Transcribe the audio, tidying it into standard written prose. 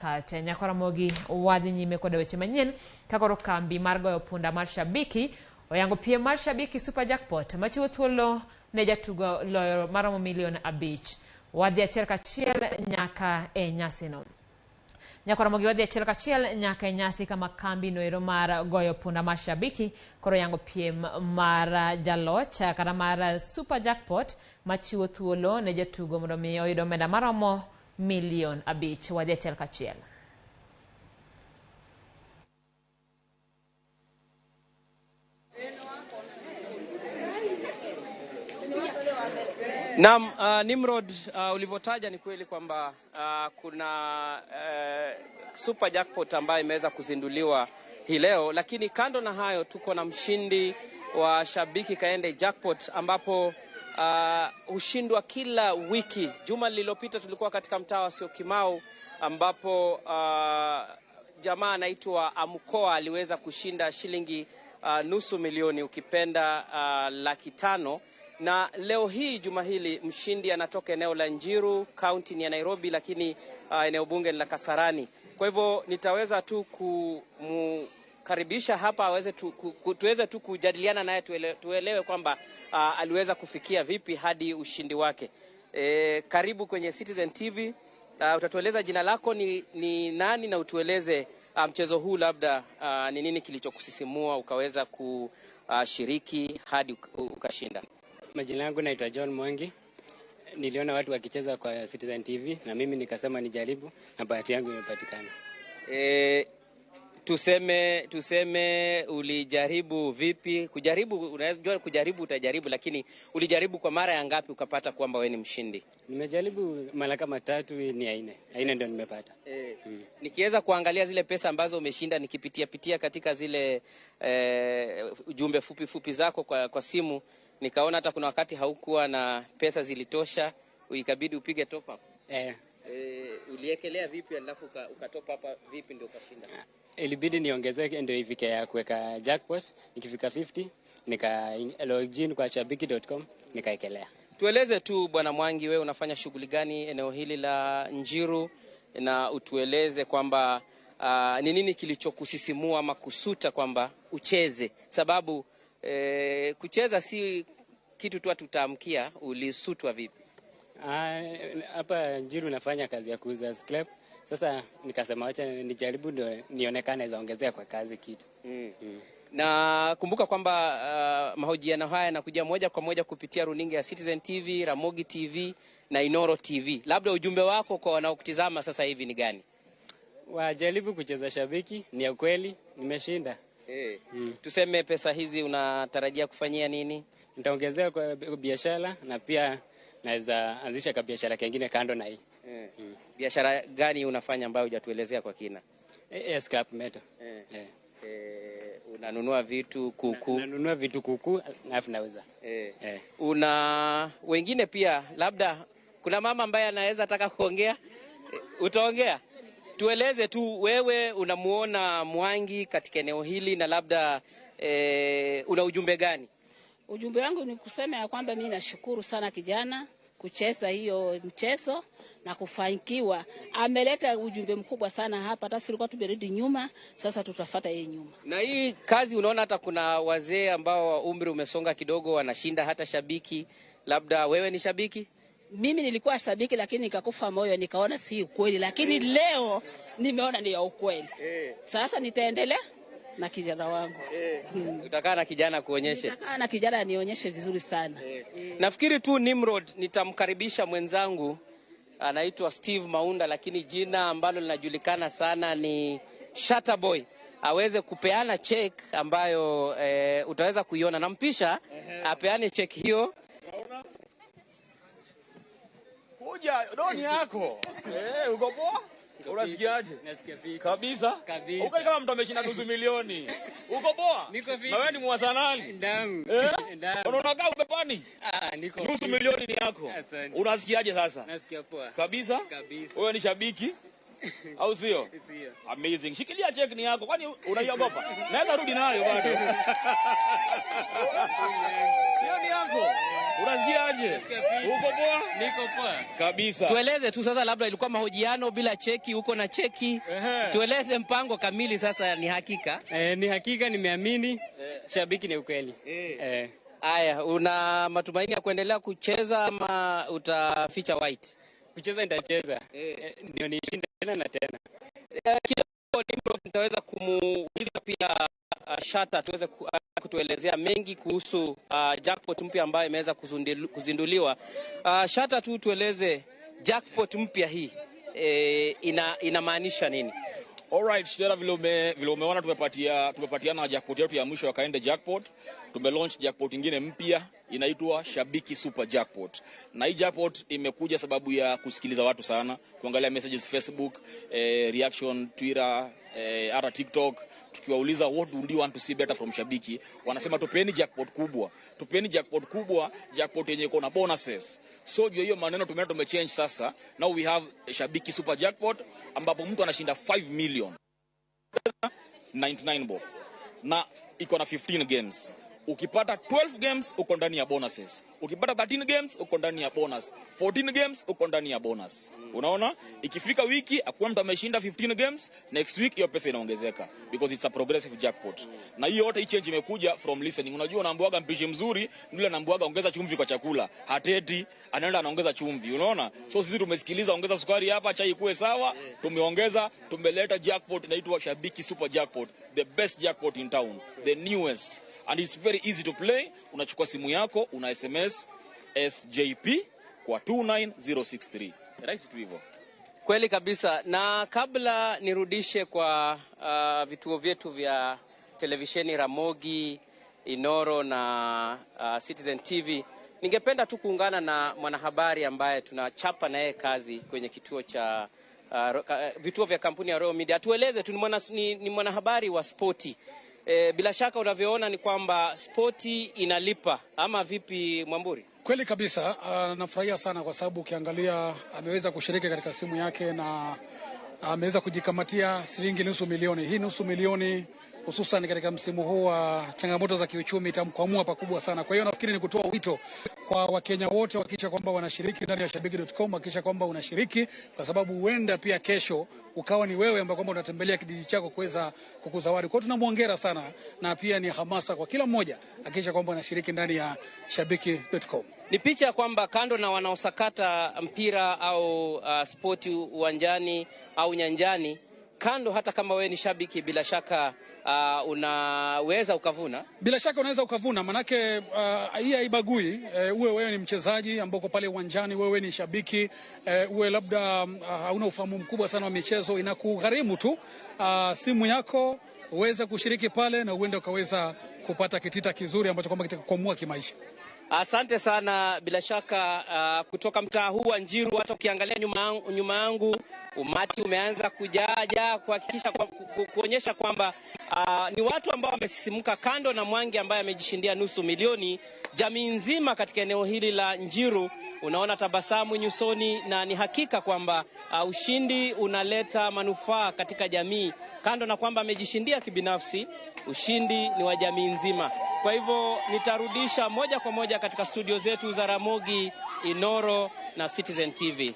Kacha nyako Ramogi wadhi nyime kod weche manyien kakoro kambi mar goyo punda mar Shabiki oyango piem mar Shabiki Supa jackpot machiwo thuolo ne jatugo loyo maromo milion 5 wadhi achiel kachiel nyaka e nyasi no. Nyako Ramogi wadhi achiel kachiel nyaka e nyasi kama kambi noero mar goyo punda mar Shabiki koro yango piem mar jaloch kata mar Supa jackpot machiwo thuolo ne jatugo mondo mi oyudo omenda maromo milion 5 wadhi achiel kachiel. Naam, Nimrod, ulivotaja ni kweli kwamba kuna Supa jackpot ambayo imeweza kuzinduliwa hii leo, lakini kando na hayo tuko na mshindi wa Shabiki kaende jackpot ambapo hushindwa kila wiki. Juma lililopita tulikuwa katika mtaa wa Syokimau ambapo jamaa anaitwa Amukoa aliweza kushinda shilingi nusu milioni ukipenda 500,000. Na leo hii juma hili mshindi anatoka eneo la Njiru, county ni ya Nairobi, lakini eneo bunge ni la Kasarani. Kwa hivyo nitaweza tu kumkaribisha hapa aweze tuweze tu kujadiliana naye tuelewe kwamba aliweza kufikia vipi hadi ushindi wake. Karibu kwenye Citizen TV. Utatueleza jina lako ni nani na utueleze mchezo huu labda ni nini kilichokusisimua ukaweza kushiriki hadi ukashinda. Majina yangu naitwa John Mwangi. Niliona watu wakicheza kwa Citizen TV na mimi nikasema nijaribu na bahati yangu imepatikana. Tuseme ulijaribu vipi? Kujaribu, unajua kujaribu utajaribu, lakini ulijaribu kwa mara ya ngapi ukapata kwamba wewe ni mshindi? Nimejaribu mara kama 3 ni 4. 4 ndio nimepata. Nikiweza kuangalia zile pesa ambazo umeshinda nikipitia katika zile ujumbe fupi zako kwa simu, nikaona hata kuna wakati haukuwa na pesa zilitosha, ikabidi upige top up. Uliekelea vipi alafu ukatop up vipi ndio ukashinda? Ilibidi niongezeke ndio ifike ya kuweka jackpot. Nikifika 50 nika login kwa shabiki.com nikaekelea. Tueleze tu Bwana Mwangi, wewe unafanya shughuli gani eneo hili la Njiru, na utueleze kwamba ni nini kilichokusisimua ama kusuta kwamba ucheze, sababu kucheza si kitu tu tutaamkia. Ulisutwa vipi? Hapa Njiru nafanya kazi ya kuuza scrap. Sasa nikasema acha nijaribu ndio nionekane zaongezea kwa kazi kitu. Na kumbuka kwamba mahojiano haya yanakuja moja kwa moja kupitia runinga ya Citizen TV, Ramogi TV na Inoro TV. Labda ujumbe wako kwa wanaokutizama sasa hivi ni gani? Wajaribu kucheza Shabiki, ni ya kweli nimeshinda. Tuseme pesa hizi unatarajia kufanyia nini? Nitaongezea kwa biashara na pia naweza anzisha kwa biashara kingine kando na hii. Biashara gani unafanya ambayo hujatuelezea kwa kina? Scrap metal. Unanunua vitu kuku? Nanunua vitu kuku alafu nauza. Una wengine pia, labda kuna mama ambaye anaweza taka kuongea? Utaongea? Tueleze tu, wewe unamuona Mwangi katika eneo hili na labda una ujumbe gani? Ujumbe wangu ni kusema ya kwamba mimi nashukuru sana kijana kucheza hiyo mchezo na kufanikiwa. Ameleta ujumbe mkubwa sana hapa, hata silikuwa tumerudi nyuma, sasa tutafuata yeye nyuma. Na hii kazi unaona hata kuna wazee ambao umri umesonga kidogo wanashinda hata Shabiki. Labda wewe ni Shabiki? Mimi nilikuwa Shabiki lakini nikakufa moyo, nikaona si ukweli, lakini leo nimeona ni ya ukweli. Sasa nitaendelea na kijana wangu. Utakaa na kijana kuonyeshe? Nitakaa na kijana nionyeshe vizuri sana. Nafikiri tu Nimrod nitamkaribisha mwenzangu anaitwa Steve Maunda, lakini jina ambalo linajulikana sana ni Shutterboy, aweze kupeana check ambayo utaweza kuiona. Nampisha apeane check hiyo. Kuja doni yako. Uko poa? Unasikiaje? Nasikia fiti. Kabisa? Uko kama mtu ameshinda nusu milioni. Uko poa? Niko fiti. Na wewe ni mwasanali? Ndamu. Unakaa upepani? Niko. Nusu milioni ni yako. Unasikiaje sasa? Nasikia poa. Kabisa? Kabisa. Wewe ni Shabiki? Au sio? Sio. Amazing. Shikilia check ni yako. Kwani unaiogopa? Naweza rudi nayo bado. Hiyo ni yako. Unasikiaje? Uko poa? Niko poa. Kabisa. Tueleze tu sasa, labda ilikuwa mahojiano bila cheki, uko na cheki. Tueleze mpango kamili sasa, ni hakika? Ni hakika, nimeamini. Shabiki ni ukweli. Aya, una matumaini ya kuendelea kucheza ama utaficha white? Kucheza nitacheza. Ndio nishinde tena na tena. Kidogo nitaweza kumuuliza pia Shata tuweze kutuelezea mengi kuhusu jackpot mpya ambayo imeweza kuzinduliwa. Shata, tueleze jackpot mpya hii inamaanisha nini? Alright, Shitera, vile umeona tumepatiana jackpot yetu ya mwisho ya kaende jackpot. Tumelaunch jackpot nyingine mpya inaitwa Shabiki Super Jackpot. Na hii jackpot imekuja sababu ya kusikiliza watu sana, kuangalia messages Facebook, reaction Twitter, hata TikTok, tukiwauliza what do you want to see better from Shabiki, wanasema tupeni jackpot kubwa. Tupeni jackpot kubwa, jackpot yenye iko na bonuses. So hiyo maneno tumechange sasa. Now we have Shabiki Super Jackpot ambapo mtu anashinda 5 million 99 bob. Na iko na 15 games. Ukipata 12 games uko ndani ya bonuses. Ukipata 13 games uko ndani ya bonus. 14 games uko ndani ya bonus. Unaona? Ikifika wiki akuwa mtu ameshinda 15 games, next week hiyo pesa inaongezeka because it's a progressive jackpot. Na hiyo yote hii change imekuja from listening. Unajua unaambiwaga mpishi mzuri, ndio anaambiwaga ongeza chumvi kwa chakula. Hateti, anaenda anaongeza chumvi. Unaona? So sisi tumesikiliza, ongeza sukari hapa, chai kuwe sawa, tumeongeza, tumeleta jackpot inaitwa Shabiki Super Jackpot, the best jackpot in town, the newest. And it's very easy to play. Unachukua simu yako, una SMS SJP kwa 29063. Rahisi tu hivyo. Kweli kabisa. Na kabla nirudishe kwa vituo vyetu vya televisheni Ramogi, Inoro na Citizen TV, ningependa tu kuungana na mwanahabari ambaye tunachapa na yeye kazi kwenye kituo cha vituo vya kampuni ya Royal Media. Tueleze tu, ni mwanahabari wa sporti. Bila shaka unavyoona ni kwamba sporti inalipa, ama vipi Mwamburi? Kweli kabisa, nafurahia sana kwa sababu ukiangalia ameweza kushiriki katika simu yake na ameweza kujikamatia shilingi $500,000. Hii $500,000 hususan katika msimu huu wa changamoto za kiuchumi itamkwamua pakubwa sana. Kwa hiyo nafikiri ni kutoa wito kwa Wakenya wote wakisha kwamba wanashiriki ndani ya shabiki.com, wakisha kwamba unashiriki kwa sababu huenda pia kesho ukawa ni wewe ambaye kwamba unatembelea kijiji chako kuweza kukuzawadi. Kwa hiyo tunamwongera sana na pia ni hamasa kwa kila mmoja akisha kwamba anashiriki ndani ya shabiki.com. Ni picha kwamba kando na wanaosakata mpira au spoti uwanjani au nyanjani, kando hata kama wewe ni shabiki, bila shaka unaweza ukavuna. Bila shaka unaweza ukavuna, manake hii haibagui. Uwe wewe ni mchezaji ambao pale uwanjani, wewe ni shabiki, uwe labda hauna ufahamu mkubwa sana wa michezo, inakugharimu tu simu yako uweze kushiriki pale na uende ukaweza kupata kitita kizuri ambacho kwamba kitakukwamua kimaisha. Asante sana. Bila shaka kutoka mtaa huu wa Njiru, hata ukiangalia nyuma yangu umati umeanza kujaja kuhakikisha kuonyesha kwamba ni watu ambao wamesisimuka. Kando na Mwangi ambaye amejishindia $500,000, jamii nzima katika eneo hili la Njiru unaona tabasamu nyusoni, na ni hakika kwamba ushindi unaleta manufaa katika jamii. Kando na kwamba amejishindia kibinafsi, ushindi ni wa jamii nzima. Kwa hivyo nitarudisha moja kwa moja katika studio zetu za Ramogi, Inoro na Citizen TV.